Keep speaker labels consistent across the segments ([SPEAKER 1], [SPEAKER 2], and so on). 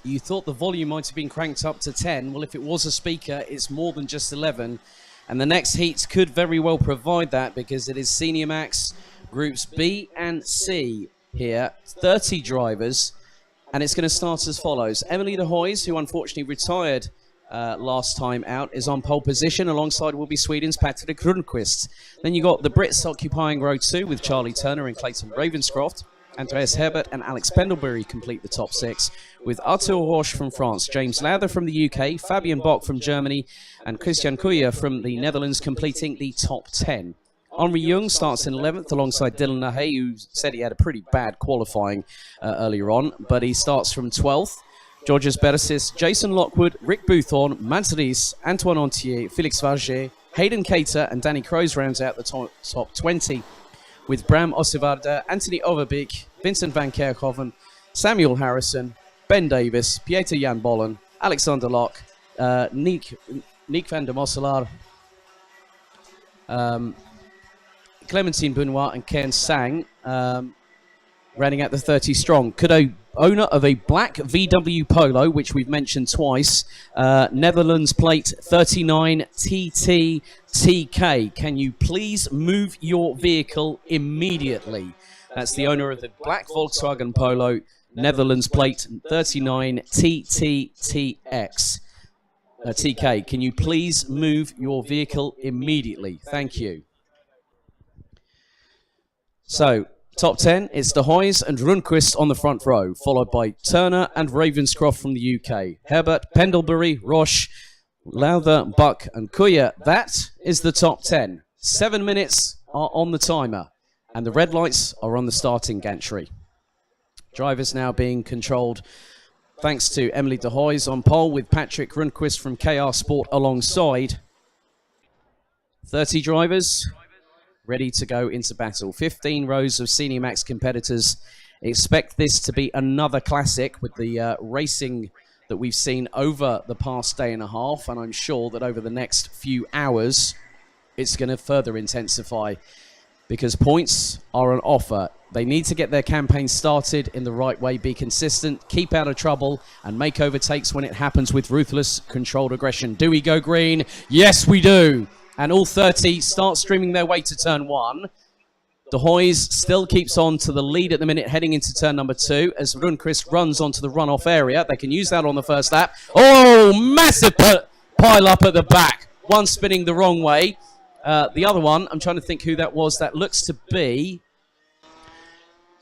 [SPEAKER 1] You thought the volume might have been cranked up to 10. Well, if it was a speaker, it's more than just 11. And the next heats could very well provide that, because it is Senior Max Groups B and C here. 30 drivers. And it's going to start as follows. Emily de Hoys, who unfortunately retired last time out, is on pole position. Alongside will be Sweden's Patrick Rundqvist. Then you got the Brits occupying row 2 with Charlie Turner and Clayton Ravenscroft. Andreas Herbert and Alex Pendlebury complete the top 6, with Arthur Roche from France, James Lowther from the UK, Fabian Bock from Germany, and Christian Kuya from the Netherlands completing the top 10. Henri Young starts in 11th alongside Dylan Lahey, who said he had a pretty bad qualifying earlier on, but he starts from 12th. Georges Bersis, Jason Lockwood, Rick Boothorn, Manteris, Antoine Antier, Felix Varget, Hayden Cater and Danny Kroes rounds out the top 20. With Bram Ossevarda, Anthony Overbeek, Vincent van Kerkhoven, Samuel Harrison, Ben Davis, Pieter Jan Bollen, Alexander Locke, Nick van der Mosselaar, Clementine Benoit and Ken Sang, rounding out the 30 strong. Could owner of a black VW Polo, which we've mentioned twice, Netherlands plate 39 TTTK. Can you please move your vehicle immediately? That's the owner of the black Volkswagen Polo, Netherlands plate 39 TTTX. TK, can you please move your vehicle immediately? Thank you. So, top 10, it's De Hoys and Rundqvist on the front row, followed by Turner and Ravenscroft from the UK. Herbert, Pendlebury, Roche, Lowther, Buck and Kuya. That is the top 10. 7 minutes are on the timer, and the red lights are on the starting gantry. Drivers now being controlled thanks to Emily de Hoys on pole, with Patrick Rundqvist from KR Sport alongside. 30 drivers ready to go into battle. 15 rows of Senior Max competitors. Expect this to be another classic with the racing that we've seen over the past day and a half, and I'm sure that over the next few hours it's going to further intensify, because points are on offer. They need to get their campaign started in the right way, be consistent, keep out of trouble, and make overtakes when it happens with ruthless, controlled aggression. Do we go green? Yes, we do. And all 30 start streaming their way to turn 1. De Hoys still keeps on to the lead at the minute, heading into turn number 2, as Rundqvist runs onto the runoff area. They can use that on the first lap. Oh, massive pile up at the back. One spinning the wrong way. The other one, I'm trying to think who that was. That looks to be...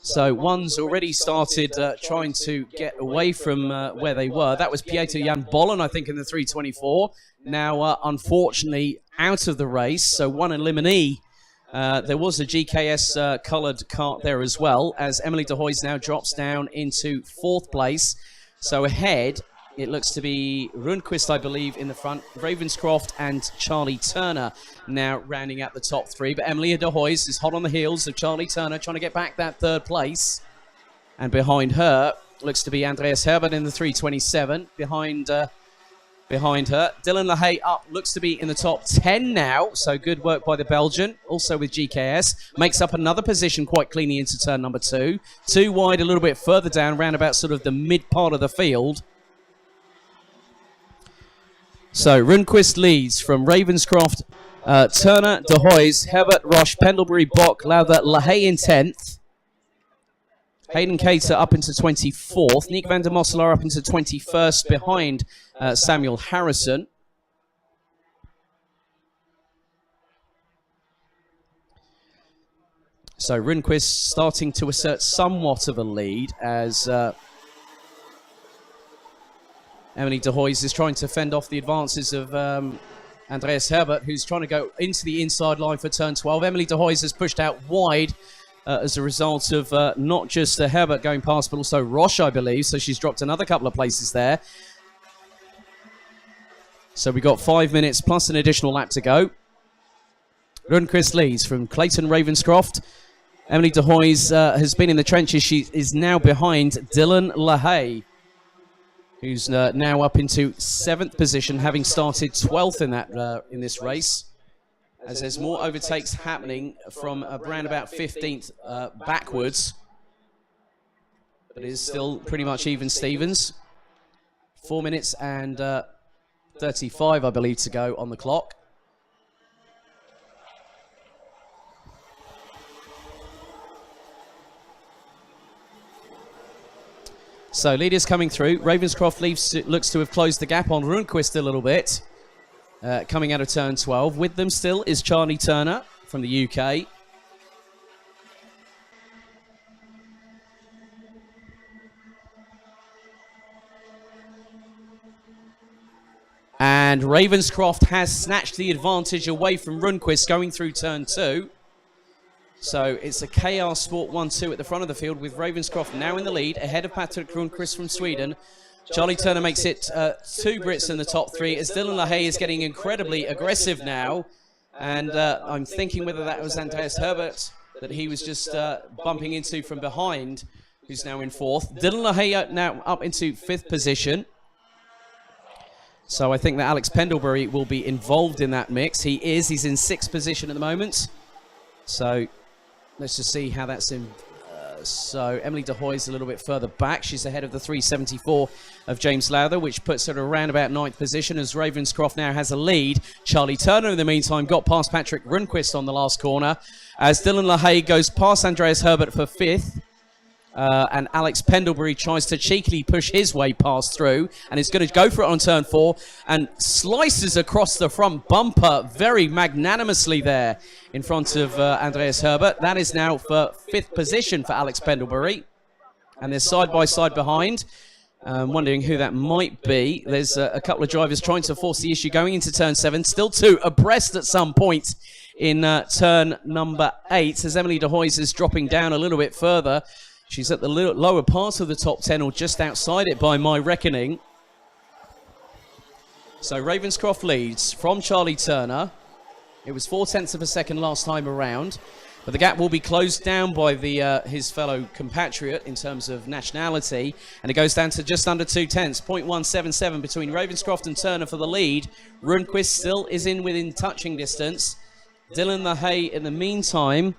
[SPEAKER 1] So one's already started trying to get away from where they were. That was Pieter Jan Bollen, I think, in the 324. Now, unfortunately, out of the race. So one eliminee. There was a GKS coloured cart there as well, as Emily de Hoys now drops down into 4th place. So ahead, it looks to be Rundqvist, I believe, in the front. Ravenscroft and Charlie Turner now rounding out the top 3. But Emily de Hoys is hot on the heels of Charlie Turner, trying to get back that 3rd place. And behind her looks to be Andreas Herbert in the 327. Behind her, Dylan Lahey up, looks to be in the top 10 now. So good work by the Belgian, also with GKS. Makes up another position quite cleanly into turn number 2. 2 wide a little bit further down, round about sort of the mid part of the field. So Rundqvist leads from Ravenscroft, Turner, de Hoys, Herbert, Roche, Pendlebury, Bock, Lowther, Lahey in 10th. Hayden Cater up into 24th. Nick van der Mosselaar up into 21st behind Samuel Harrison. So Rundqvist starting to assert somewhat of a lead as Emily de Hoys is trying to fend off the advances of Andreas Herbert, who's trying to go into the inside line for turn 12. Emily de Hoys has pushed out wide as a result of not just Herbert going past, but also Roche, I believe. So she's dropped another couple of places there. So we got 5 minutes plus an additional lap to go. Rundqvist leads from Clayton Ravenscroft. Emily de Hoys has been in the trenches. She is now behind Dylan Lahey, who's now up into 7th position, having started 12th in this race. As there's more overtakes happening from around about 15th backwards. But it is still pretty much even Stevens. 4 minutes and 35, I believe, to go on the clock. So leaders coming through. Ravenscroft looks to have closed the gap on Rundqvist a little bit. Coming out of turn 12. With them still is Charlie Turner from the UK. And Ravenscroft has snatched the advantage away from Rundqvist going through turn 2. So it's a KR Sport 1-2 at the front of the field with Ravenscroft now in the lead ahead of Patrick Rundqvist from Sweden. Charlie Turner makes it 2 Brits in the top 3 as Dylan LaHaye is getting incredibly aggressive now. And I'm thinking whether that was Andreas Herbert that he was just bumping into from behind, who's now in 4th. Dylan LaHaye now up into 5th position. So I think that Alex Pendlebury will be involved in that mix. He is. He's in 6th position at the moment. So let's just see how that's in. So Emily de Hoy is a little bit further back. She's ahead of the 374 of James Lowther, which puts her around about 9th position as Ravenscroft now has a lead. Charlie Turner, in the meantime, got past Patrick Rundqvist on the last corner as Dylan LaHaye goes past Andreas Herbert for 5th. And Alex Pendlebury tries to cheekily push his way past through and is going to go for it on turn 4 and slices across the front bumper very magnanimously there in front of Andreas Herbert. That is now for 5th position for Alex Pendlebury. And they're side by side behind. Wondering who that might be. There's a couple of drivers trying to force the issue going into turn 7. Still 2 abreast at some point in turn number 8 as Emily de Hoys is dropping down a little bit further. She's at the lower part of the top 10 or just outside it by my reckoning. So Ravenscroft leads from Charlie Turner. It was 0.4 of a second last time around. But the gap will be closed down by his fellow compatriot in terms of nationality. And it goes down to just under 0.2. 0.177 between Ravenscroft and Turner for the lead. Rundqvist still is within touching distance. Dylan LaHaye in the meantime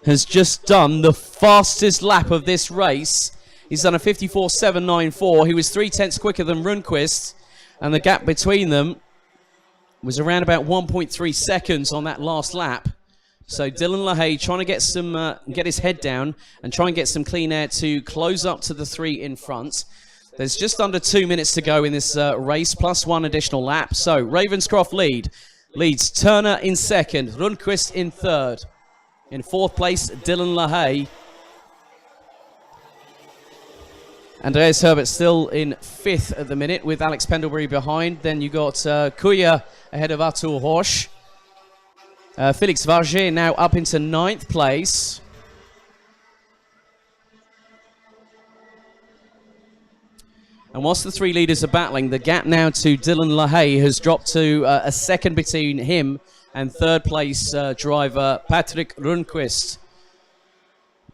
[SPEAKER 1] has just done the fastest lap of this race. He's done a 54.794. He was 0.3 quicker than Rundqvist, and the gap between them was around about 1.3 seconds on that last lap. So Dylan LaHaye trying to get his head down and try and get some clean air to close up to the 3 in front. There's just under 2 minutes to go in this race, plus 1 additional lap. So Ravenscroft leads Turner in 2nd, Rundqvist in 3rd. In 4th place, Dylan LaHaye. Andreas Herbert still in 5th at the minute with Alex Pendlebury behind. Then you got Kuya ahead of Artur Horsch. Felix Varget now up into 9th place. And whilst the 3 leaders are battling, the gap now to Dylan LaHaye has dropped to a second between him and 3rd place driver Patrick Rundqvist.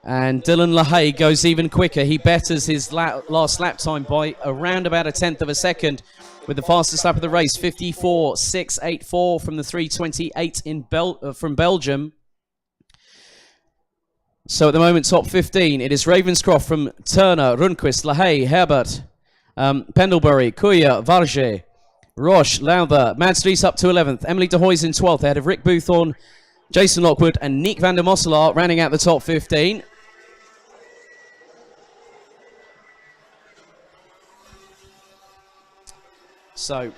[SPEAKER 1] And Dylan LaHaye goes even quicker. He betters his last lap time by around about 1/10 of a second with the fastest lap of the race, 54.684 from the 328 from Belgium. So at the moment, top 15, it is Ravenscroft from Turner, Rundqvist, LaHaye, Herbert, Pendlebury, Kuya, Varget, Roche, Lowther, Mads Dries up to 11th. Emily de Hoys in 12th ahead of Rick Boothorn, Jason Lockwood and Nick van der Mosselaar rounding out the top 15. So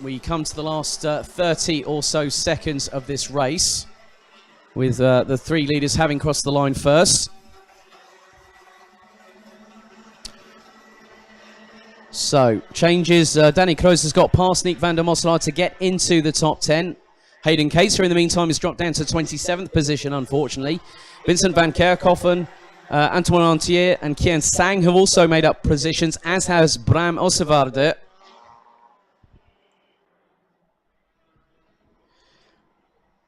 [SPEAKER 1] we come to the last 30 or so seconds of this race with the 3 leaders having crossed the line first. So, changes. Danny Kroos has got past Nick van der Mosselaar to get into the top 10. Hayden Kaiser, in the meantime, has dropped down to 27th position, unfortunately. Vincent van Kerkhoffen, Antoine Antier and Kian Sang have also made up positions, as has Bram Ossevaarde.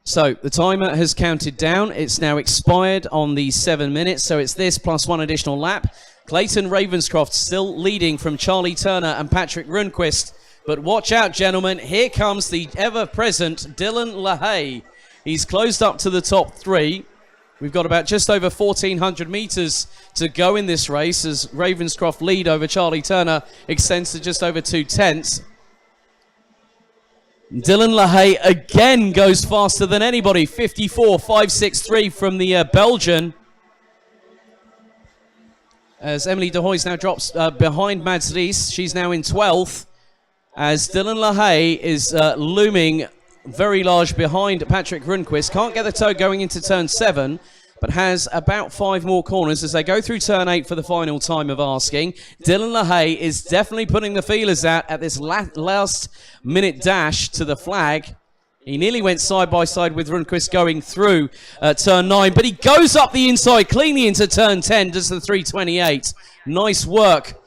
[SPEAKER 1] So, the timer has counted down. It's now expired on the 7 minutes, so it's this plus 1 additional lap. Clayton Ravenscroft still leading from Charlie Turner and Patrick Rundqvist. But watch out, gentlemen. Here comes the ever-present Dylan LaHaye. He's closed up to the top 3. We've got about just over 1,400 metres to go in this race as Ravenscroft lead over Charlie Turner extends to just over 2/10. Dylan LaHaye again goes faster than anybody. 54.563 from the Belgian. As Emily de Hoijs now drops behind Mads Ries. She's now in 12th. As Dylan LaHaye is looming very large behind Patrick Rundqvist. Can't get the toe going into turn 7, but has about 5 more corners as they go through turn 8 for the final time of asking. Dylan LaHaye is definitely putting the feelers out at this last minute dash to the flag. He nearly went side by side with Rundqvist going through turn 9, but he goes up the inside cleanly into turn 10, does the 328. Nice work.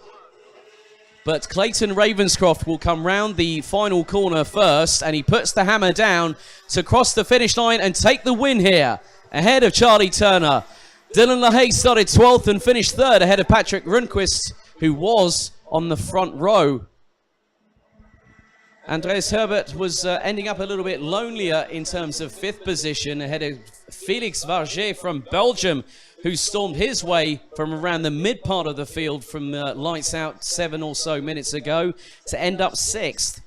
[SPEAKER 1] But Clayton Ravenscroft will come round the final corner first, and he puts the hammer down to cross the finish line and take the win here, ahead of Charlie Turner. Dylan LaHaye started 12th and finished 3rd, ahead of Patrick Rundqvist, who was on the front row. Andreas Herbert was ending up a little bit lonelier in terms of 5th position, ahead of Felix Varget from Belgium, who stormed his way from around the mid part of the field from lights out 7 or so minutes ago to end up 6th.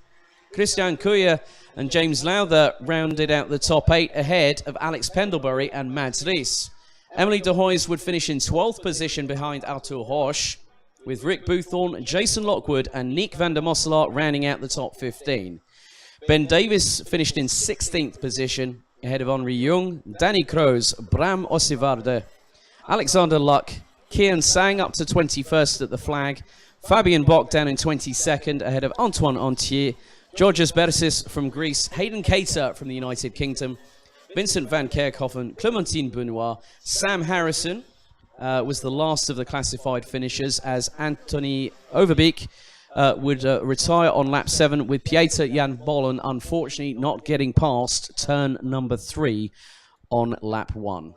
[SPEAKER 1] Christian Kuya and James Lowther rounded out the top 8 ahead of Alex Pendlebury and Mads Ries. Emily de Hoijs would finish in 12th position behind Arthur Roche, with Rick Boothorn, Jason Lockwood and Nick van der Mosselaar rounding out the top 15. Ben Davis finished in 16th position ahead of Henri Jung, Danny Kroos, Bram Osivarde, Alexander Luck, Kian Sang up to 21st at the flag, Fabian Bock down in 22nd ahead of Antoine Antier, Georgios Bersis from Greece, Hayden Cater from the United Kingdom, Vincent van Kerkhoven, Clementine Benoit, Sam Harrison was the last of the classified finishers as Anthony Overbeek would retire on lap 7 with Pieter Jan Bollen unfortunately not getting past turn number 3 on lap 1.